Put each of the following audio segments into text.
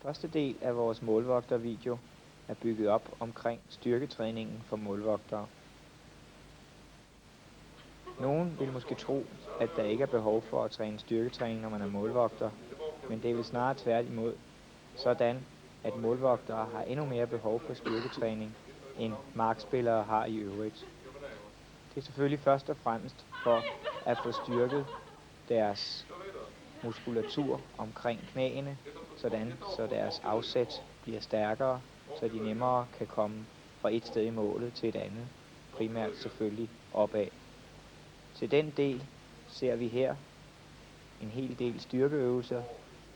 Første del af vores målvogtervideo er bygget op omkring styrketræningen for målvogtere. Nogen vil måske tro, at der ikke er behov for at træne styrketræning, når man er målvogter, men det er vel snarere tværtimod, sådan at målvogtere har endnu mere behov for styrketræning, end markspillere har i øvrigt. Det er selvfølgelig først og fremmest for at få styrket deres muskulatur omkring knæene, så deres afsæt bliver stærkere, så de nemmere kan komme fra et sted i målet til et andet, primært selvfølgelig opad. Til den del ser vi her en hel del styrkeøvelser,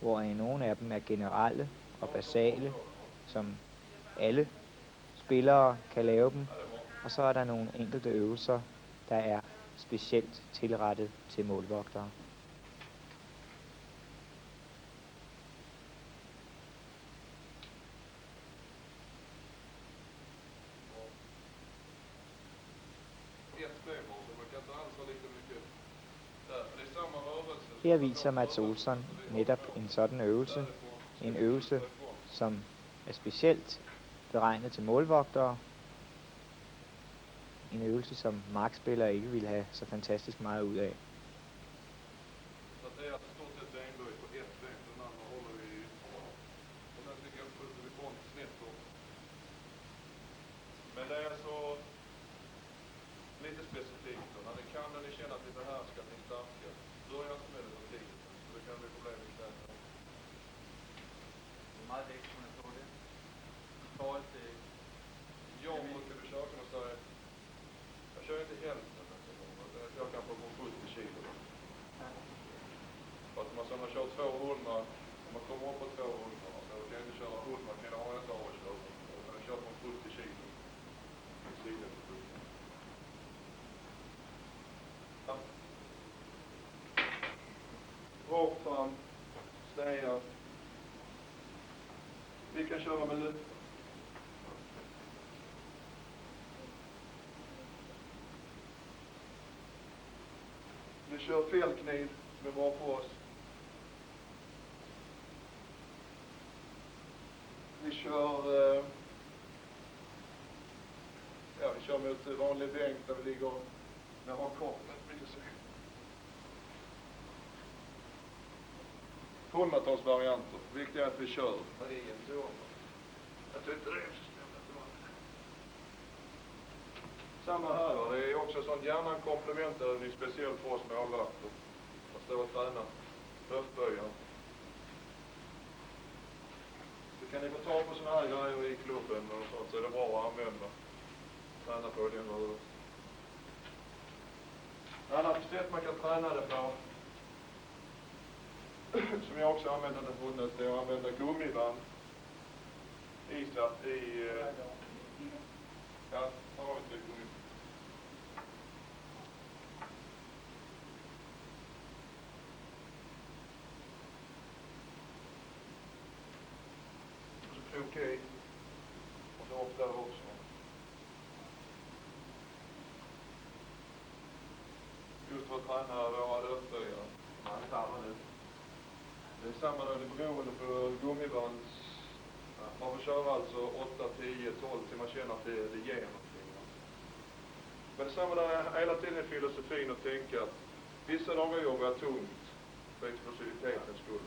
hvor nogle af dem er generelle og basale, som alle spillere kan lave dem, og så er der nogle enkelte øvelser, der er specielt tilrettet til målvogtere. Her viser Mats Olsson netop en sådan øvelse. En øvelse, som er specielt beregnet til målvogtere. En øvelse, som markspillere ikke ville have så fantastisk meget ud af. Men det är så lite specifikt då. När ni kan, när ni känner att ni behärskar, att ni är starka, börja inte med det på tid. Så det kan bli problem i knät. Hur meget vægt kunne man få det? I forhold til... Jag brukar försöka att säga, jag kör inte hälften. Jag kör kanske på 70 kilo. För att man kör 200, om man kommer upp på 200, så kan jag inte köra 100, kan jag ha ett avkör. Jag kör på 70 kilo. Rakt fram, snäga. Vi kan köra med lyft. Vi kör felkniv med bra på oss. Vi kör vi kör mot vanlig bänk där vi ligger med hållkroppen. Hundratalsvarianter. Viktigt är att vi kör. Jag tyckte det är samma här. Det är också sånt, gärna en komplementövning speciellt för oss målvakter. Att stå och träna höftböjar. Så kan ni få tag på såna här grejer i klubben och sånt, så är det bra att använda. Träna på det ändå. Annat sätt man kan träna det på, som jag också använder det hundet, det är att använda gummiband i har vi inte gummiband. Och så krokig. Och så upp där också. Just för att träna våra höftböjar. Det är samma då, det beroende på gummibands. Man får köra alltså 8, 10, 12 till man känner att det ger någonting. Men det är samma där, hela tiden är filosofin att tänka att vissa dagar jobbar jag tungt för explosivitetens skull.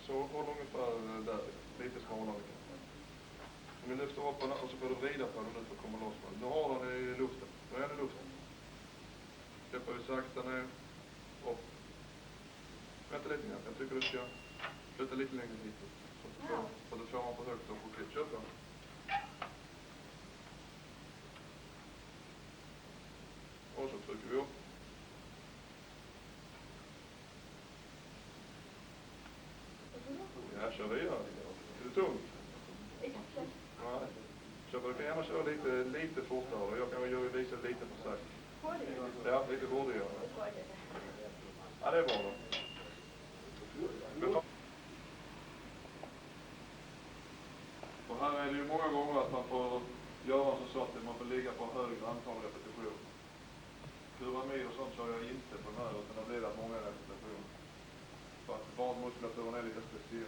Så håll ungefär där, lite smalare. Om vi lyfter upp och så får du vrida på den nu för att komma loss. Nu har den i luften. Nu är den i luften. Släpper vi sakta ner. Och vänta lite grann. Jag tycker du ska flytta lite längre hit. Så du får man på högt och på klipp. Kör på. Och så trycker vi upp. Ja, kör vidare. Är det tungt? Nej. Så du kan gärna köra lite fortare. Jag kan visa lite för sakta. Ja, lite borde jag. Ja, det är bra då. Och här är det ju många gånger att man får göra så att man får ligga på högre antal repetitioner. Pyramid och sånt kör jag inte på den här, utan det blir det många repetitioner. För att vadmuskulaturen är lite speciell.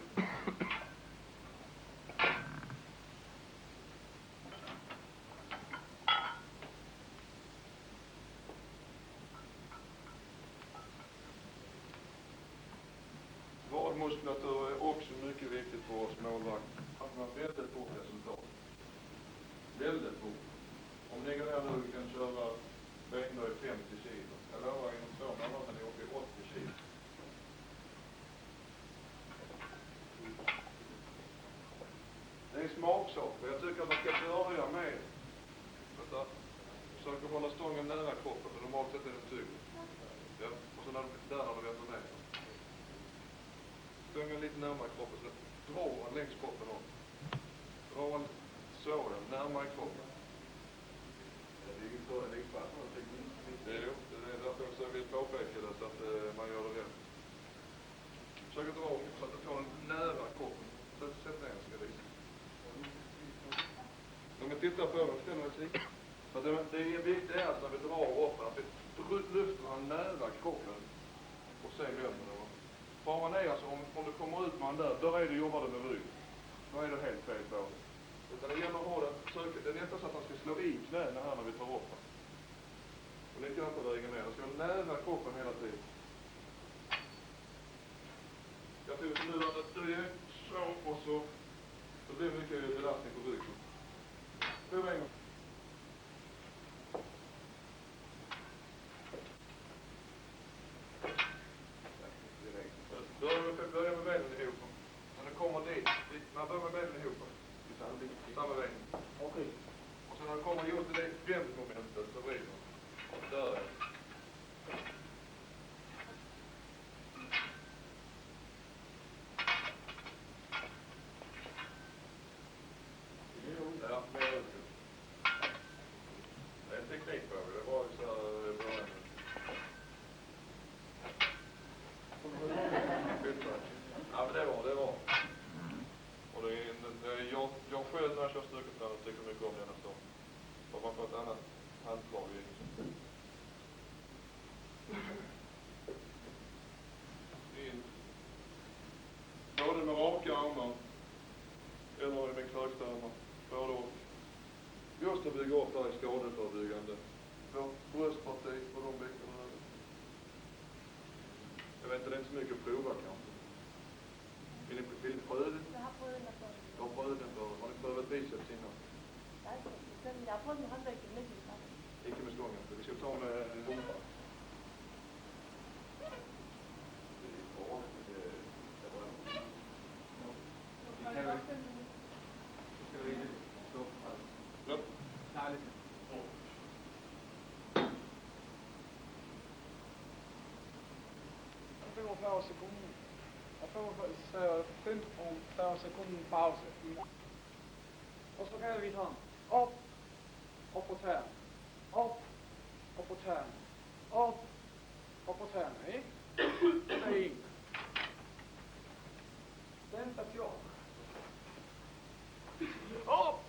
Vadmuskulatur är också mycket viktigt för oss målvakter. Att man väldigt fort resultat. Väldigt fort. Om ni går ner nu och kan köra benböj 50 kilo. Jag lovar inom 2 månader ni är uppe i 80 kilo. Det är en smaksak. Jag tycker att man ska börja med att försöka hålla stången nära kroppen. För normalt sett är den tyngd. Ja. Och så när du vänder ner. Stången lite närmare kroppen. Så drar man längs kroppen om. Drar man så den närmare kroppen. Det är ju så en expat som teknik. Det är därför jag vill påpeka det så att man gör det rätt. Försök att dra så att du får den nära kroppen. Sätt ner ska visa. Om jag tittar på den, ställer jag sig. För det är viktigt alltså när vi drar upp att vi lyfter den nära kroppen och sen glömmer det. För man är alltså, om du kommer ut med den där, då är det jobbar du med rygg. Då är det helt fel på det. Utan det gäller att ha det är nästan så att han ska slå i knäna här när vi tar upp den. Och likadant på vägen ner. Det ska vara nära kroppen hela tiden. Jag tror nu att det är så och så. Det blir mycket belastning på ryggen. Prova en gång. Börja med benen ihop. När du kommer dit, man börjar med benen ihop. Samma väg. Okej. Och sen när du kommer just till det vändmomentet så vrider du. Där är det. Ja, mer ut. Det är en teknik på det. Det var ju så här i början. Ja, men det var. Och det är jag själv när jag kör styrketräning tycker mycket om det nästa år. För man får ett annat handslag i in. Både med raka armar eller med krökta armar. Både och. Just att bygga upp där i skadeförebyggande. Vårt bröstparti och de bitarna. Jag vet inte, det är inte så mycket att prova kanske. Vill ni pröva det? Jag har prøvet den før. Du har prövat den förut. Har ni prövat biceps innan? Nej, jeg har prøvet den håndvægten lidt i starten. Ikke med stången. Vi ska ta med rumpa. Ja. 45 sekunder. Og 45 sekunder pause. Og så kan vi sådan. Op. Op på tæerne. Op. Op på tæerne. Op. Op på tæerne, ikke? Så er en. Den station. Op.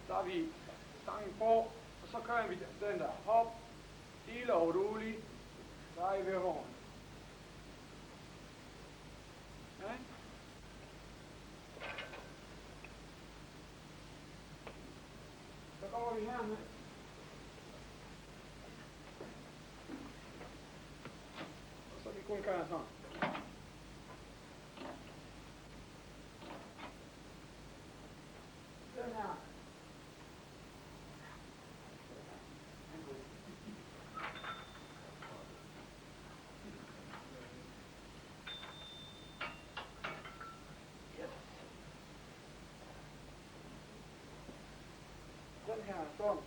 Så har vi stangen på. Og så kører vi den der. Hop. Stille og roligt. Drej ved hånden. Okay? Så går vi her med. Og så vi kun gøre sådan. Den her. Den her, sådan.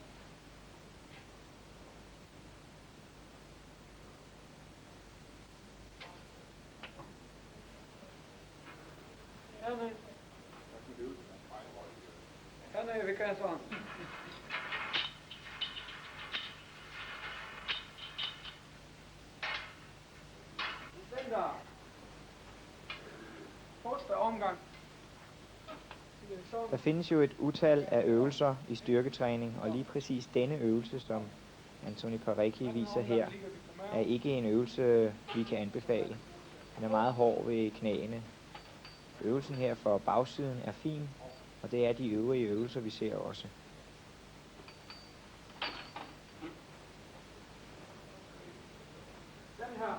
Hernede. Hernede, vi kan sådan. Den der. Første omgang. Der findes jo et utal af øvelser i styrketræning, og lige præcis denne øvelse, som Anthony Parecki viser her, er ikke en øvelse, vi kan anbefale. Den er meget hård ved knæene. Øvelsen her for bagsiden er fin, og det er de øvrige øvelser, vi ser også. Den her.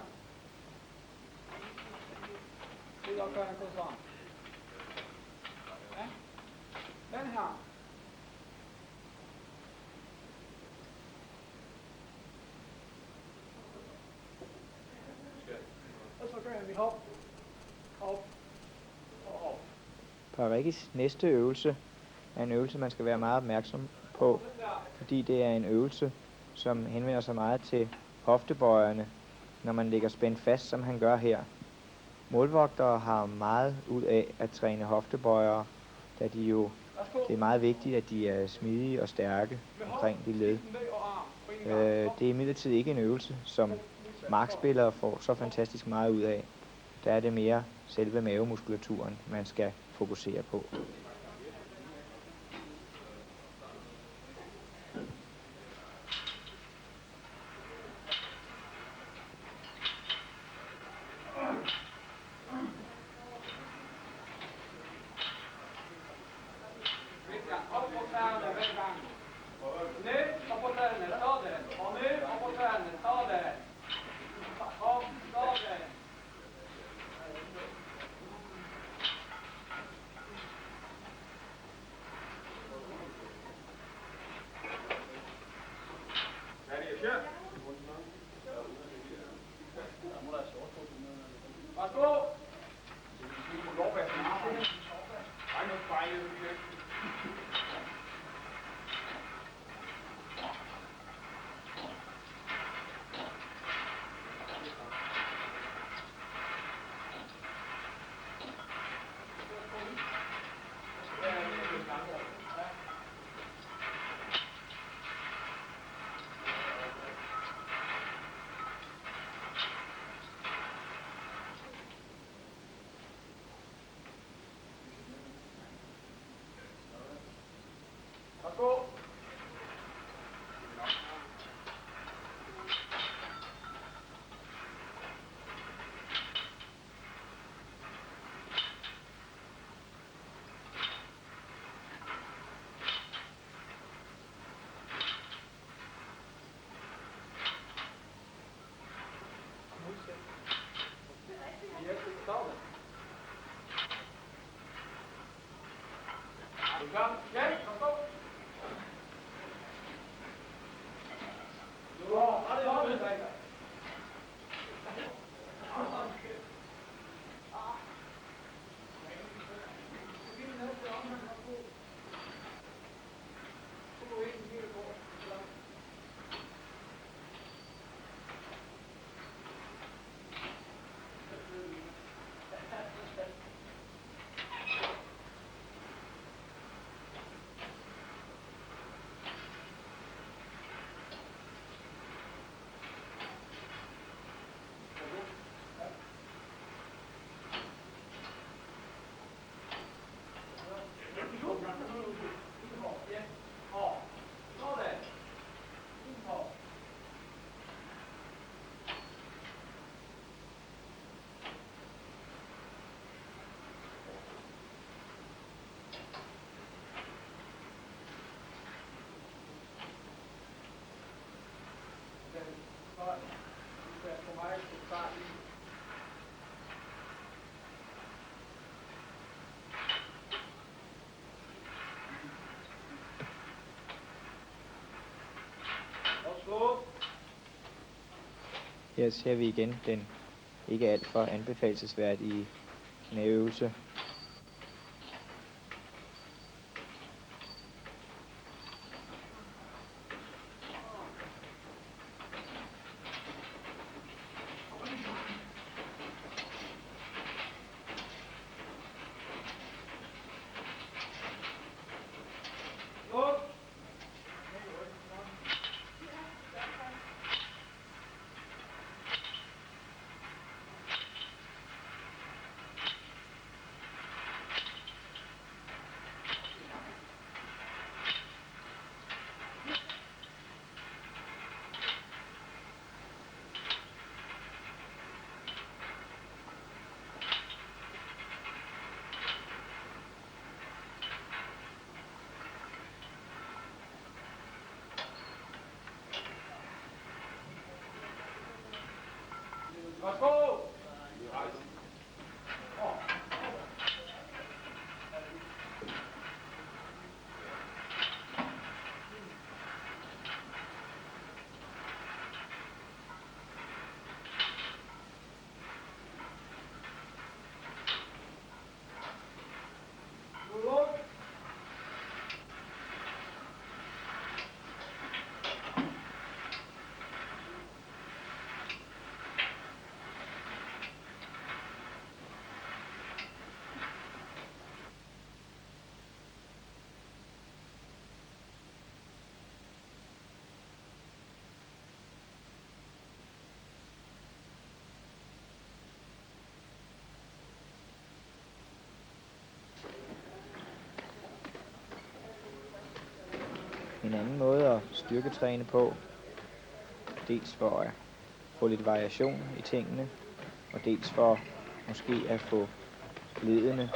Det er også en god sådan. Ja. Den her. Og så gør vi hop, hop og hop. Parekkis næste øvelse er en øvelse, man skal være meget opmærksom på, fordi det er en øvelse, som henvender sig meget til hoftebøjerne, når man ligger spændt fast, som han gør her. Målvogtere har meget ud af at træne hoftebøjere, da det er meget vigtigt, at de er smidige og stærke omkring de led. Det er imidlertid ikke en øvelse, som markspillere får så fantastisk meget ud af. Der er det mere selve mavemuskulaturen, man skal fokusere på. Op på tæerne hver gang. Ned og på tæerne, sådan. Og ned og på tæerne, sådan. Op, sådan. Værsgo. Værsgo. Her ser vi igen den ikke alt for anbefalelsesværdige knæøvelse. Værsgo! En anden måde at styrketræne på, dels for at få lidt variation i tingene, og dels for måske at få ledene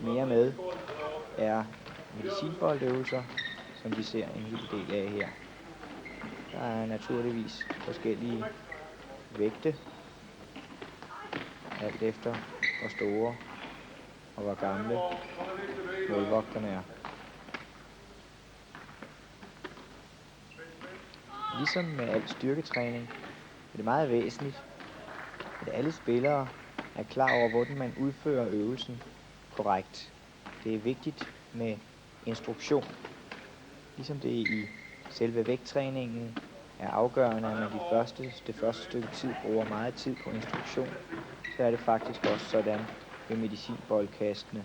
mere med, er medicinboldøvelser, som vi ser en hel del af her. Der er naturligvis forskellige vægte, alt efter hvor store og hvor gamle målvogterne er. Ligesom med al styrketræning er det meget væsentligt, at alle spillere er klar over, hvordan man udfører øvelsen korrekt. Det er vigtigt med instruktion. Ligesom det i selve vægttræningen er afgørende, at man det første stykke tid bruger meget tid på instruktion, så er det faktisk også sådan ved medicinboldkastene.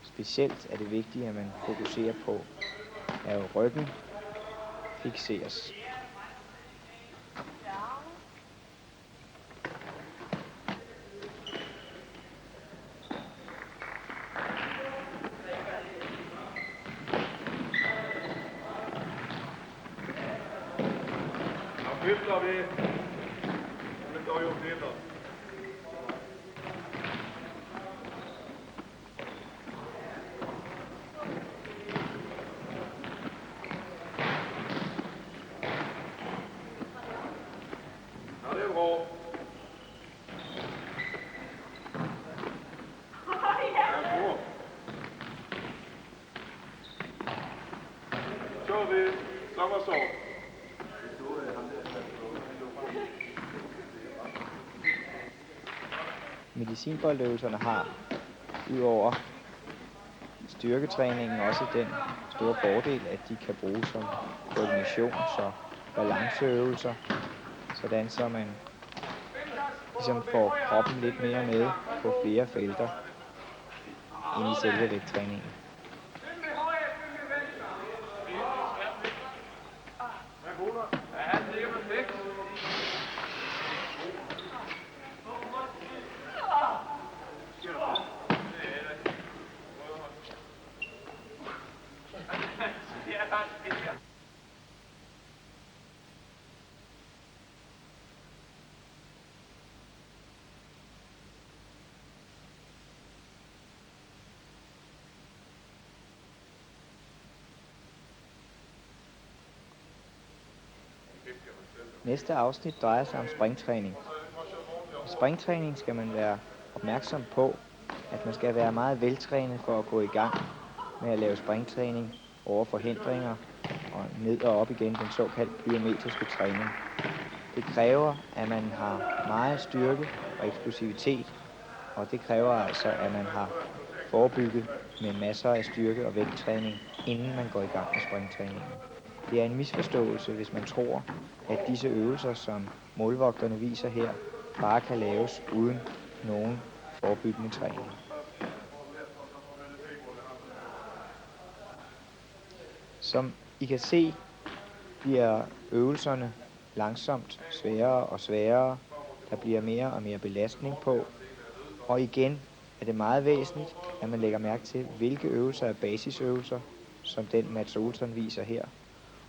Specielt er det vigtigt, at man fokuserer på, at ryggen fikseres. Vifter vi. Det går jo vifter. Ja, det er bra. Ja, kör vi samma sak. Medicinboldøvelserne har udover styrketræningen også den store fordel, at de kan bruges som koordinations- og balanceøvelser, sådan så man ligesom får kroppen lidt mere med på flere felter end i selve vægttræningen. Næste afsnit drejer sig om springtræning. I springtræning skal man være opmærksom på, at man skal være meget veltrænet for at gå i gang med at lave springtræning over forhindringer og ned og op igen, den såkaldte plyometriske træning. Det kræver, at man har meget styrke og eksplosivitet, og det kræver altså, at man har forebygget med masser af styrke og vægttræning, inden man går i gang med springtræningen. Det er en misforståelse, hvis man tror, at disse øvelser, som målvogterne viser her, bare kan laves uden nogen forebyggende træning. Som I kan se, bliver øvelserne langsomt sværere og sværere. Der bliver mere og mere belastning på. Og igen er det meget væsentligt, at man lægger mærke til, hvilke øvelser er basisøvelser, som den Mats Olsson viser her,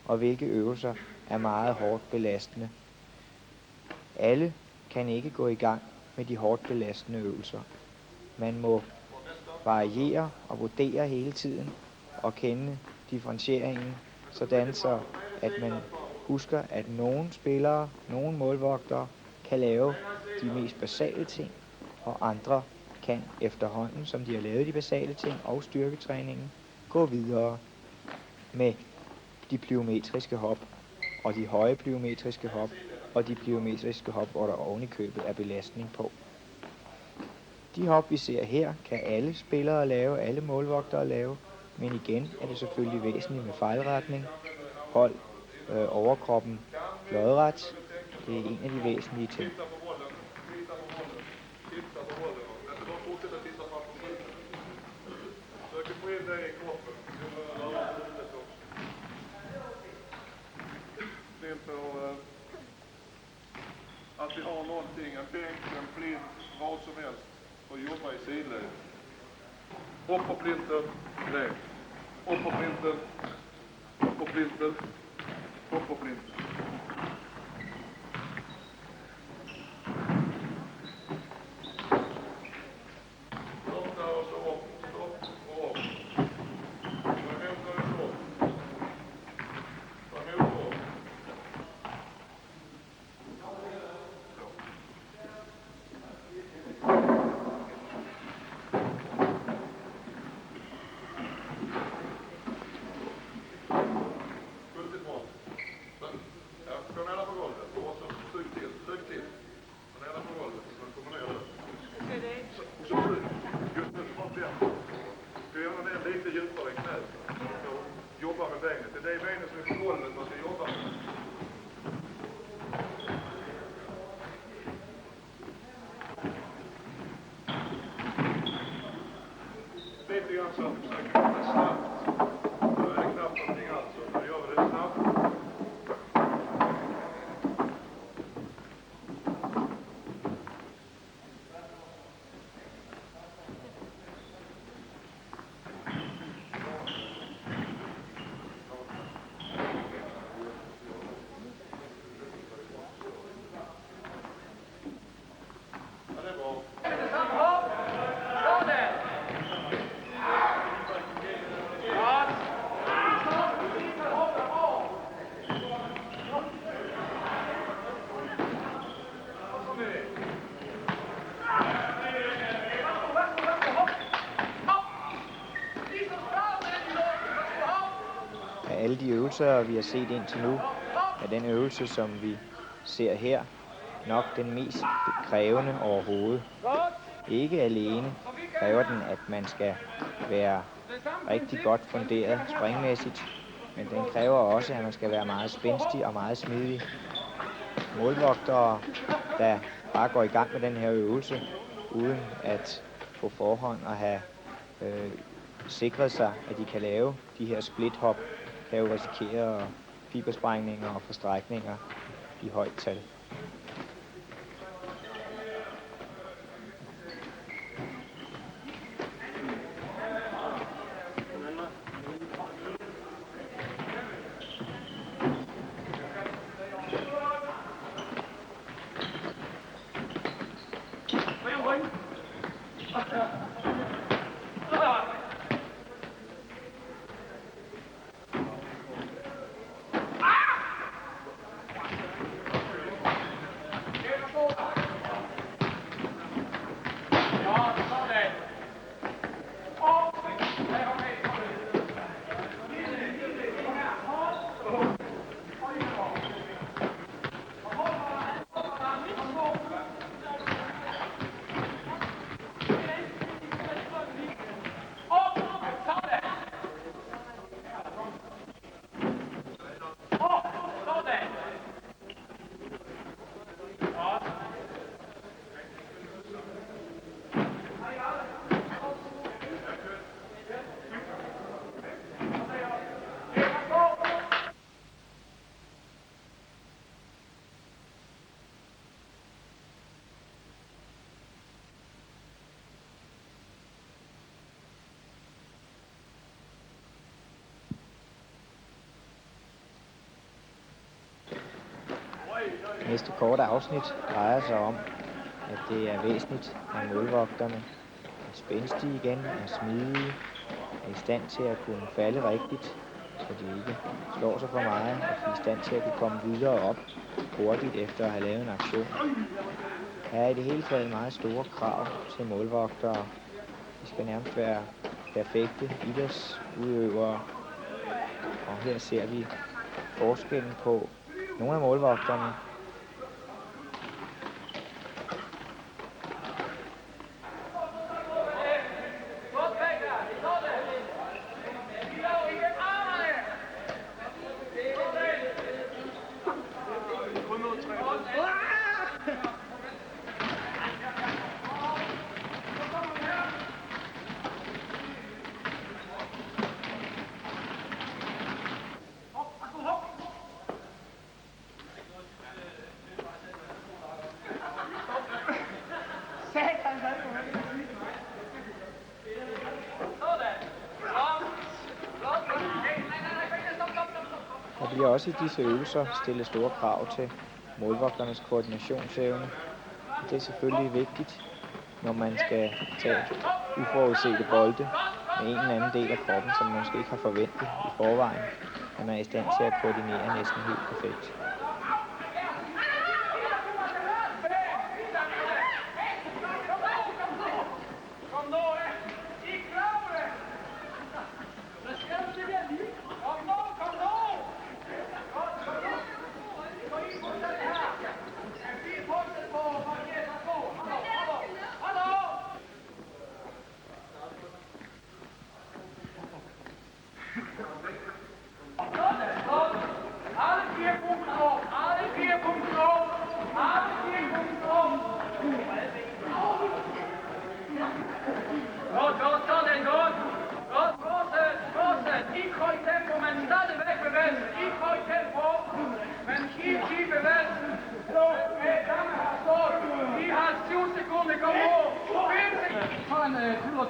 og hvilke øvelser er meget hårdt belastende. Alle kan ikke gå i gang med de hårdt belastende øvelser. Man må variere og vurdere hele tiden og kende differentieringen, sådan så at man husker, at nogle spillere, nogle målvogtere kan lave de mest basale ting, og andre kan efterhånden, som de har lavet de basale ting og styrketræningen, gå videre med de plyometriske hop, og de høje plyometriske hop, og de plyometriske hop, hvor der oven i købet er belastning på. De hop, vi ser her, kan alle spillere lave, alle målvogtere lave, men igen er det selvfølgelig væsentligt med fejlretning. Hold overkroppen lodret. Det er en af de væsentlige ting. Titta på bollen. Titta på bollen. Titta på bollen. Men de fortsätter titta fram på skjutet. Försöker få in dig i kroppen. Det är på att vi har någonting, en bänk, en plint, vad som helst, och jobba i sidled. Upp på plinten, ner. Upp på plinten, upp på plinten, upp på plinten. Stopp där och så upp, stopp och upp. Ta emot när du står. Ta emot upp. Fullt ifrån. Ja, kom ner på golvet och så tryck till. Kom ner på golvet så kommer ner där. Och så tryck. Just nu från ben. Ska göra det lite djupare i knät. Jobba med benet. Det är det benet som är på golvet man ska jobba med. Lite grann så att du försöker komma snabbt. Då är det knappt någonting alls. Så då gör vi det snabbt. Ja, det är bra. Af alle de øvelser, vi har set indtil nu, er den øvelse, som vi ser her, nok den mest krævende overhovedet. Ikke alene kræver den, at man skal være rigtig godt funderet springmæssigt, men den kræver også, at man skal være meget spændstig og meget smidig. Målvogtere, der bare går i gang med den her øvelse, uden at på forhånd at have sikret sig, at de kan lave de her split-hop, kan jo risikere fibersprængninger og forstrækninger i højt tal. Næste korte afsnit drejer sig om, at det er væsentligt, at målvogterne er spændstige igen, er smidige, er i stand til at kunne falde rigtigt, så de ikke slår sig for meget, og de er i stand til at kunne komme videre op hurtigt efter at have lavet en aktion. Her er i det hele taget meget store krav til målvogtere. De skal nærmest være perfekte idrætsudøvere. Og her ser vi forskellen på nogle af målvogterne. Der bliver også i disse øvelser stillet store krav til målvogternes koordinationsevne. Det er selvfølgelig vigtigt, når man skal tage uforudsete bolde med en eller anden del af kroppen, som man måske ikke har forventet i forvejen. Man er i stand til at koordinere næsten helt perfekt.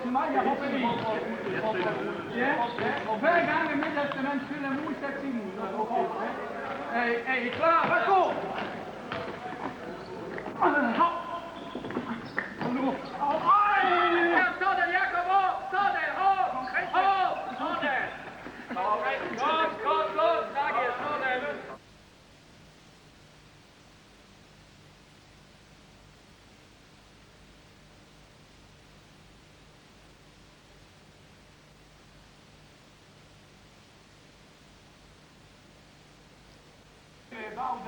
Til mig, jeg hopper i. Ja, og hver gang er mit testament spiller modsætningen. Er I klar? Værsgo! Sådan, Jakob! Sådan! Sådan! Godt! Tak, sådan!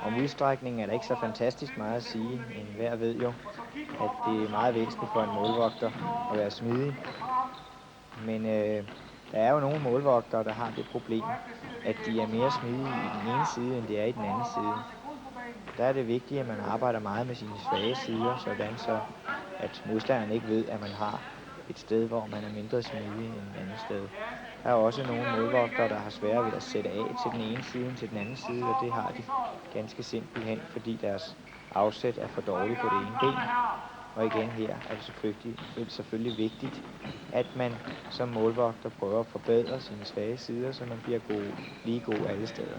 Om udstrækningen er der ikke så fantastisk meget at sige, men hver ved jo, at det er meget væsentligt for en målvogter at være smidig. Men der er jo nogle målvogtere, der har det problem, at de er mere smidige i den ene side, end det er i den anden side. Der er det vigtigt, at man arbejder meget med sine svage sider, sådan så at modstanderen ikke ved, at man har et sted, hvor man er mindre smidig end et andet sted. Der er også nogle målvogtere, der har svært ved at sætte af til den ene side end til den anden side, og det har de ganske simpelthen, fordi deres afsæt er for dårligt på det ene ben. Og igen her er det selvfølgelig vigtigt, at man som målvogter prøver at forbedre sine svage sider, så man bliver lige god alle steder.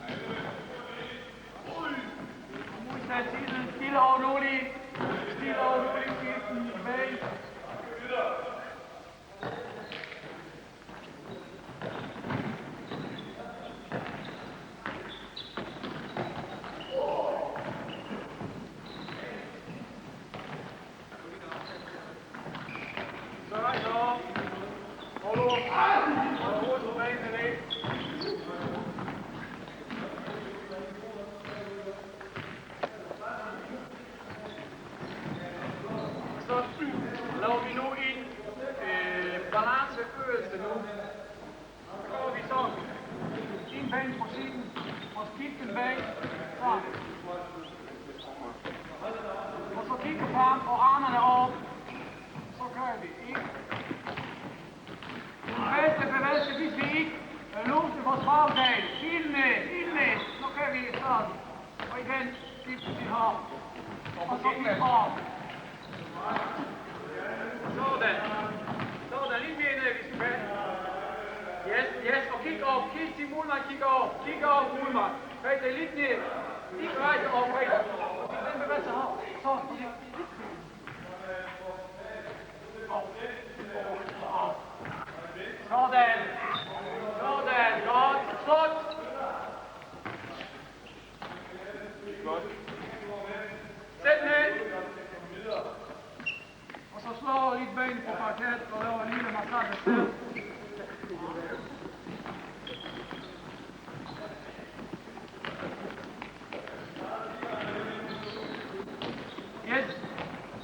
Stille og roligt. Og så kigger frem og armene op. Så kører vi. Bedste bevægelse, hvis vi ikke låser vores bagdel. Indlæg. Så kører vi sådan. Og igen, skifter vi her. Og så kigger op. Sådan, lidt mere ned, hvis vi kan. Yes, og kig op. Kig til målmand, kig op, målmand. Rigtig lidt ned. Ikke rejse op, rigtig. Den bevæger sig her. Sådan, godt, flot. Sæt ned. Og så slår lidt ben på parket og laver en lille massage selv. Yes.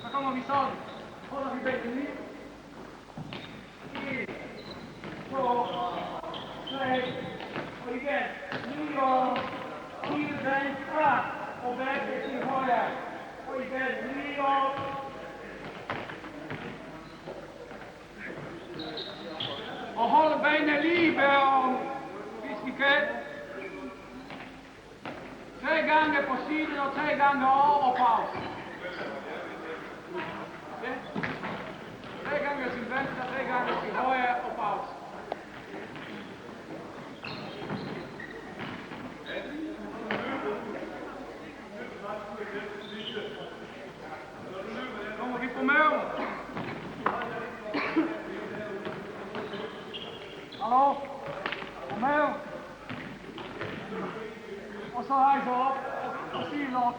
Så kommer vi sådan. Holder vi benen lige. 1, 2, 3, og igen. Lige og hele dagen frem. Og begge til højre. Og igen. Lige og. Og hold benene lige bag, hvis vi kan. 3 gange på siden og 3 gange over og pause. Okay? 3 gange til venstre, 3 gange til højre og pause. Kommer vi på maven? Hallo? På maven? Og så rejse op og stil op.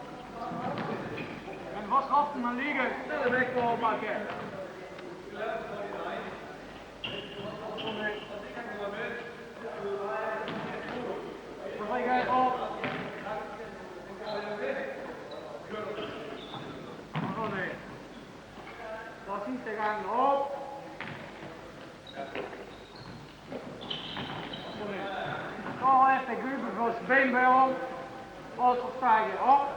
Men hvor skaften man ligger, stadigvæk på parket. Så rækker jeg op. Og så ned. Så sidste gang op. Så efter gruppen vores ben bagom. Og så strække op.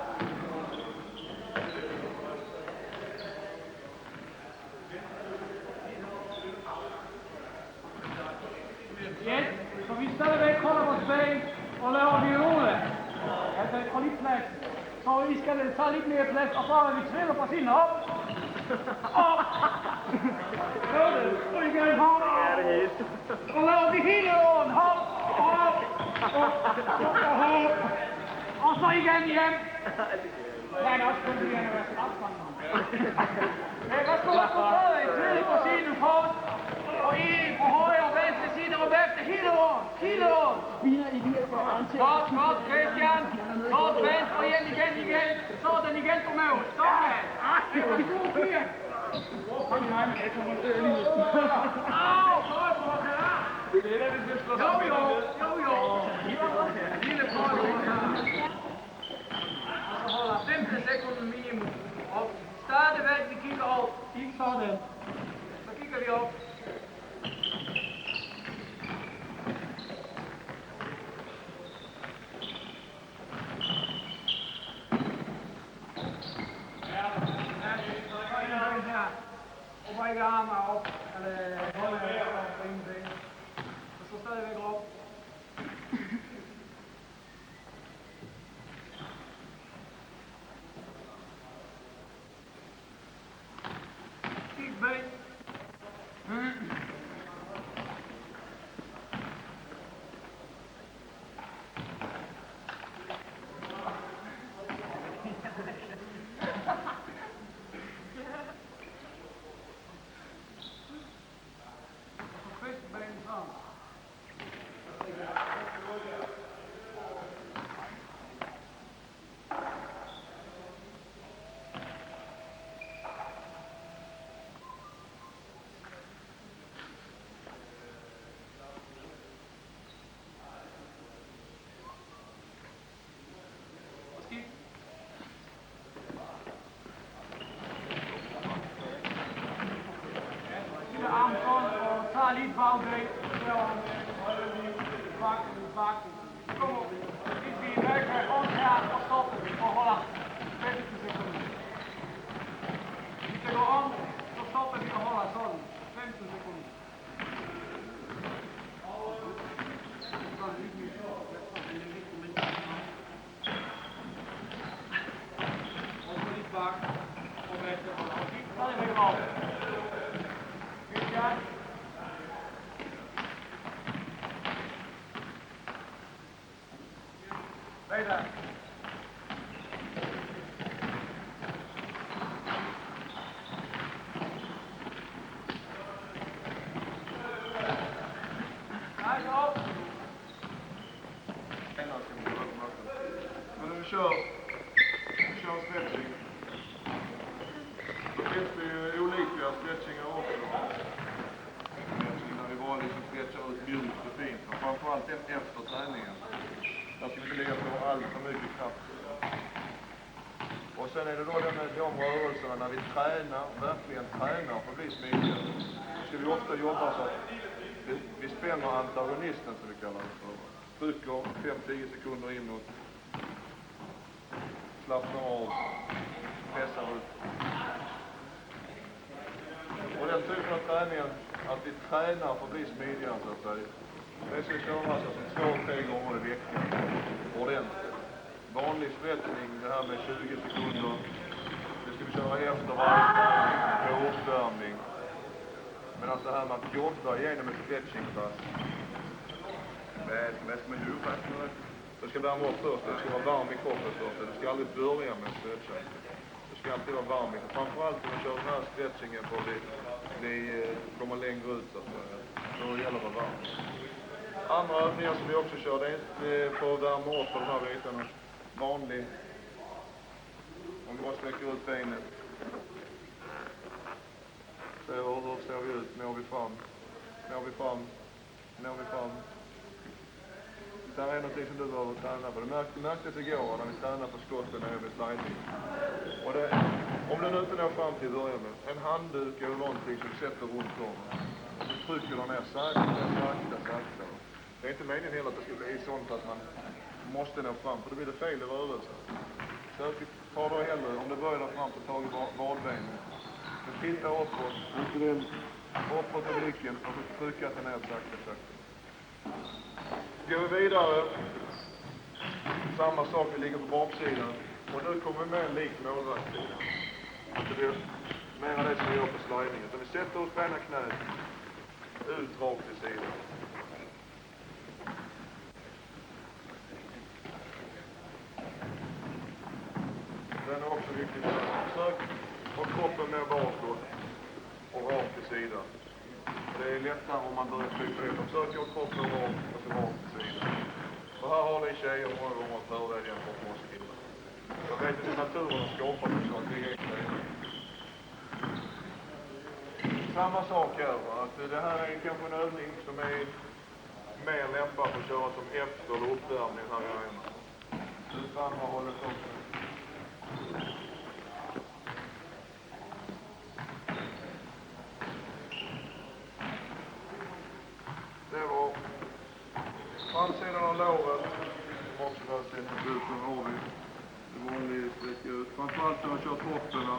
Yes, så vi stadigvæk holder vores ben og laver viole. Altså får lidt plads. Så I skal tage lidt mere plads, og så vi triller på siden op. Op. Og igen hop. Og laver vi hele åren. Hop. Hop. Og hop. Og så igen hjem. Ja, det er også kun igen at være strafspandet. Værsgo, trille på siden først. Og en på højre og venstre side og bagefter hele året. Hele året. Godt, godt, Christian. Godt, vent, og igen. Sådan igen på maven. Sådan. Det er en god piger. Au, godt, hvor kan jeg? Jo. Lille prøve her. Og så holder 15 sekunder minimum. Og stadigvæk, vi kigger op. Kig sådan. Så kigger vi op. Og begge arme op, eller holde op på ingen ben. Og så stadigvæk op. Kig ben. Lidt bagdæk, bakken. Kom op. Hvis vi vækker rundt her og stopper og holder 15 sekunder. Hvis det går om, så stopper vi og holder sådan 15 sekunder. Sådan lidt mere. Og så lidt bak og væk og holder. Stadigvæk op. Christian. Later. Nice up. Men nu kör. kör stretching. Då finns det ju olika stretchingar också. När vi bara liksom stretchar ut mjukt och fint. Och framförallt den efter träningen. Där ska vi inte lägga på allt för mycket kraft. Och sen är det då de rörelserna när vi verkligen tränar för att bli smidiga. Då ska vi ofta jobba så att vi spänner antagonisten, som vi kallar det för. Trycker 5-10 sekunder inåt. Slappnar av. Pressar ut. Och den typen av träningen, att vi tränar för att bli smidigare så att säga. Det ska köras alltså 2-3 gånger i veckan. Ordentligt. Vanlig stretching, det här med 20 sekunder. Det ska vi köra efter varje träning, på uppvärmning. Men alltså här med att jobba genom ett stretchingpass. Med som en djurfaktor. Du ska värma upp först, du ska vara varm i kroppen först. Du ska aldrig börja med stretching. Du ska alltid vara varm i kroppen. Framförallt när du kör den här stretchingen på det kommer längre ut så att säga. Då gäller det varm. Andra övningar som vi också kör, det är för att värma upp på de här bitarna. Vanlig. Om vi bara sträcker ut benet. Så hur ser vi ut? Når vi fram? Det här är någonting som du behöver träna på. Du märktes igår när vi tränade på skotten när jag blev sliding. Och om du nu inte når fram till början med en handduk eller någonting som du sätter runt om. Och så trycker du ner sakta. Det är inte meningen heller att det ska bli sånt att man måste nå fram, för då blir det fel i rörelsen. Så ta då hellre, om du börjar fram på tag i vadbenen. Men titta uppåt, uppåt med blicken och så trycka sig ner sakta. Går vi vidare, samma sak, vi ligger på baksidan. Och nu kommer vi med en lik målvaktssida. Det blir mer det som vi gör på slidingen. Så vi sätter oss på ena knät, ut rakt till sidan. Den är också viktig. Försök ha kroppen mer bakåt och rakt till sidan. Det är lättare om man börjar trycka det. Försök ha kroppen rakt och så rakt till sidan. För här har ni tjejer många gånger fördel jämfört med oss killar. Jag vet att naturen har skapat det så att vi är inte. Samma sak här, att det här är kanske en övning som är mer lämpad för att köra som efter eller uppvärmning här i arena. Ut andra hållet också. Det var framsidan av låret. Också där sen på buken har vi det vanliga sträcka ut. Framförallt när vi har kört hopperna.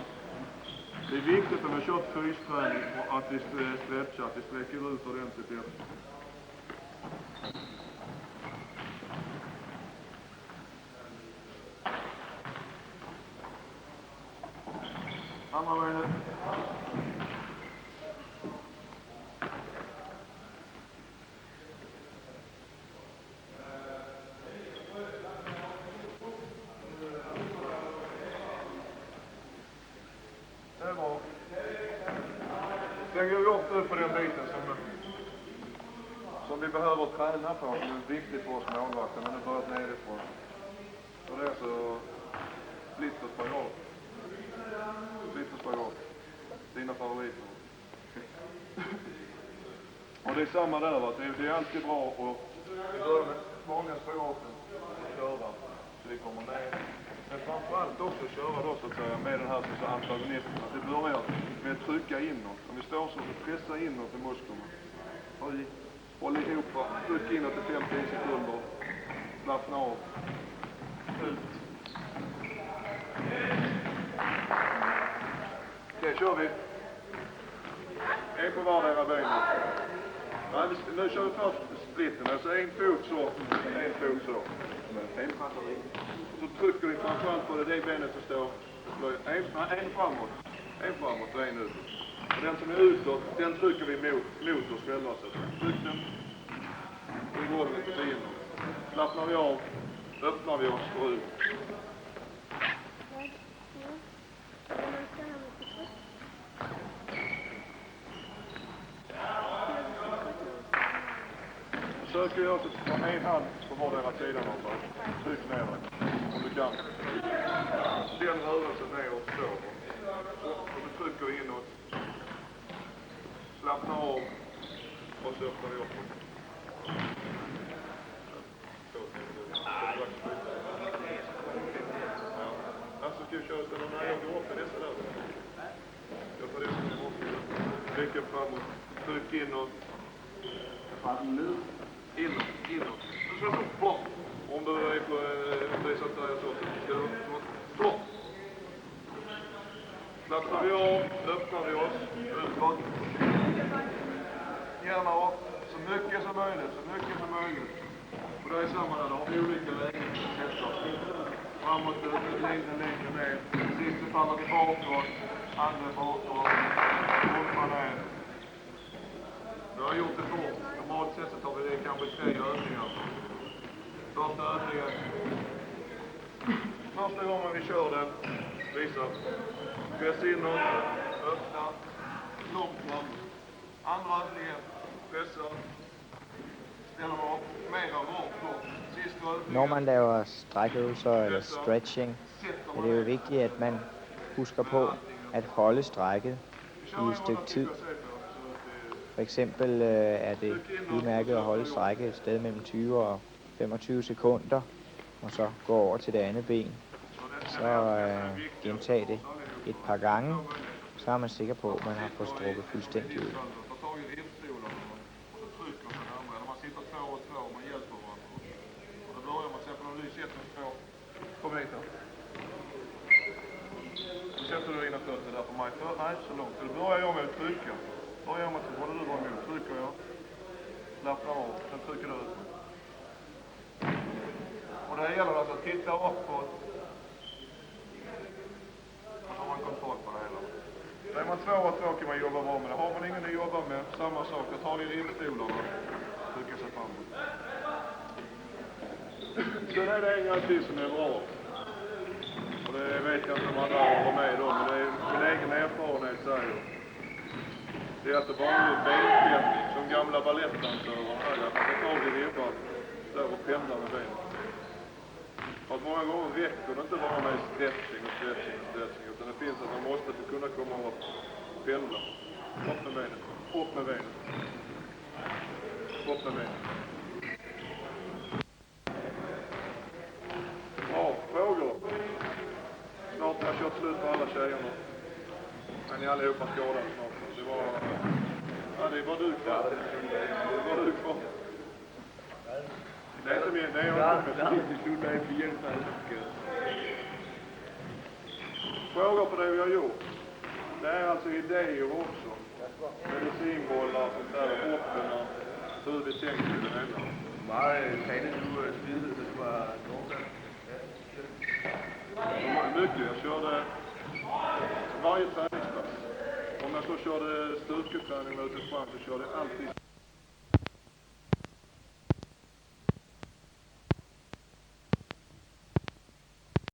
Det är viktigt när vi har kört fysträning att vi stretchar, att vi sträcker ut ordentligt efter. Andra benet. Det är bra. Sen går vi upp nu på den biten som vi behöver träna på, som är viktigt för oss målvakter, men det börjat nerifrån. Och det är så splitterspagrat. Dina favoriter. Och det är samma där, va? Det är alltid bra att börja med vanliga spagaten och köra så det kommer ner. Men framförallt också köra då så att säga med den här som antagonisten. Att det börjar med att trycka inåt. Om vi står så, pressa inåt i musklerna. Håll ihop, tryck inåt i 5-10 sekunder. Slappna av. Ut. Okej, kör vi. En på vardera benet. Nej, nu kör vi först splitten. Alltså en fot så. Så trycker vi framförallt på det benet som står. En framåt. En framåt och en utåt. Och den som är utåt, den trycker vi mot oss själva. Tryck den. I golvet och in. Slappnar vi av. Öppnar vi oss och ut. Försök göra så att en hand på vardera sidan. Tryck ner den, om du kan. den rörelsen neråt så. Och du trycker inåt. Slappna av. Och så öppnar vi upp. Alltså ska vi köra utan när jag går upp i nästa där. Jag tar det som är upp. Trycker framåt. Tryck inåt. Inåt. Nu slår du plopp. Om du är på det så att jag så ska du plopp. Slappnar vi av, öppnar vi oss, utåt. Gärna upp så mycket som möjligt. Och det är samma där, då har vi olika lägen som sätter oss. Framåt, längre ner. Sist vi faller vi bakåt, andra bakåt, hoppa ner. Nu har jag gjort det fort. Normalt sett så tar vi det kanske 3 övningar. Första övningen. Första gången vi kör den, visar. Press inåt, öppna, långt fram. Andra övningen, pressa, ställer mig upp, mera rakt. Sista övningen. Når man laver strækøvelser eller stretching, er det jo vigtigt, at man husker på at holde strækket i et stykke tid. For eksempel er det udmærket at holde strækket et sted mellem 20 og 25 sekunder, og så gå over til det andet ben. Så gentage det et par gange, så er man sikker på, at man har fået strukket fuldstændig ud. Sätter du dina fötter där på mig? Nej, så långt. Så då börjar jag med att trycka. Börjar med att hålla du var emot. Trycker jag. Slappnar av. Sen trycker du ut. Och det gäller alltså att titta uppåt. Så har man kontroll på det hela. Så är man 2 och 2 kan man jobba bra med det. Har man ingen att jobba med, samma sak. Jag tar i rimstolarna. Trycker sig framåt. Sen är det en gång till som är bra. Och det vet jag inte om andra har med då, men det är min egen erfarenhet säger. Det är att det bara är benspänning som gamla balettdansörer här. Att man kan ta i ribban där och pendla med benen. För att många gånger räcker det inte bara med stretching, utan det finns att man måste kunna komma upp och pendla. Upp med benen, upp med benen. Upp med benen. Ja, frågor. Snart har jag kört slut på alla tjejerna. Men ni allihopa skadade snart. Det var... Ja, det är bara du kvar. Det var du kvar. Det är inte mer. Det är jag inte med. Frågor på det vi har gjort. Det är alltså idéer också. Medicinbollar och sånt där. Hopparna. Hur vi tänker det hela. Meget trænet du spidede, det var Norge. Mycket. Jag körde varje träningspass. Om jag så körde styrketräning ute fram så körde jag alltid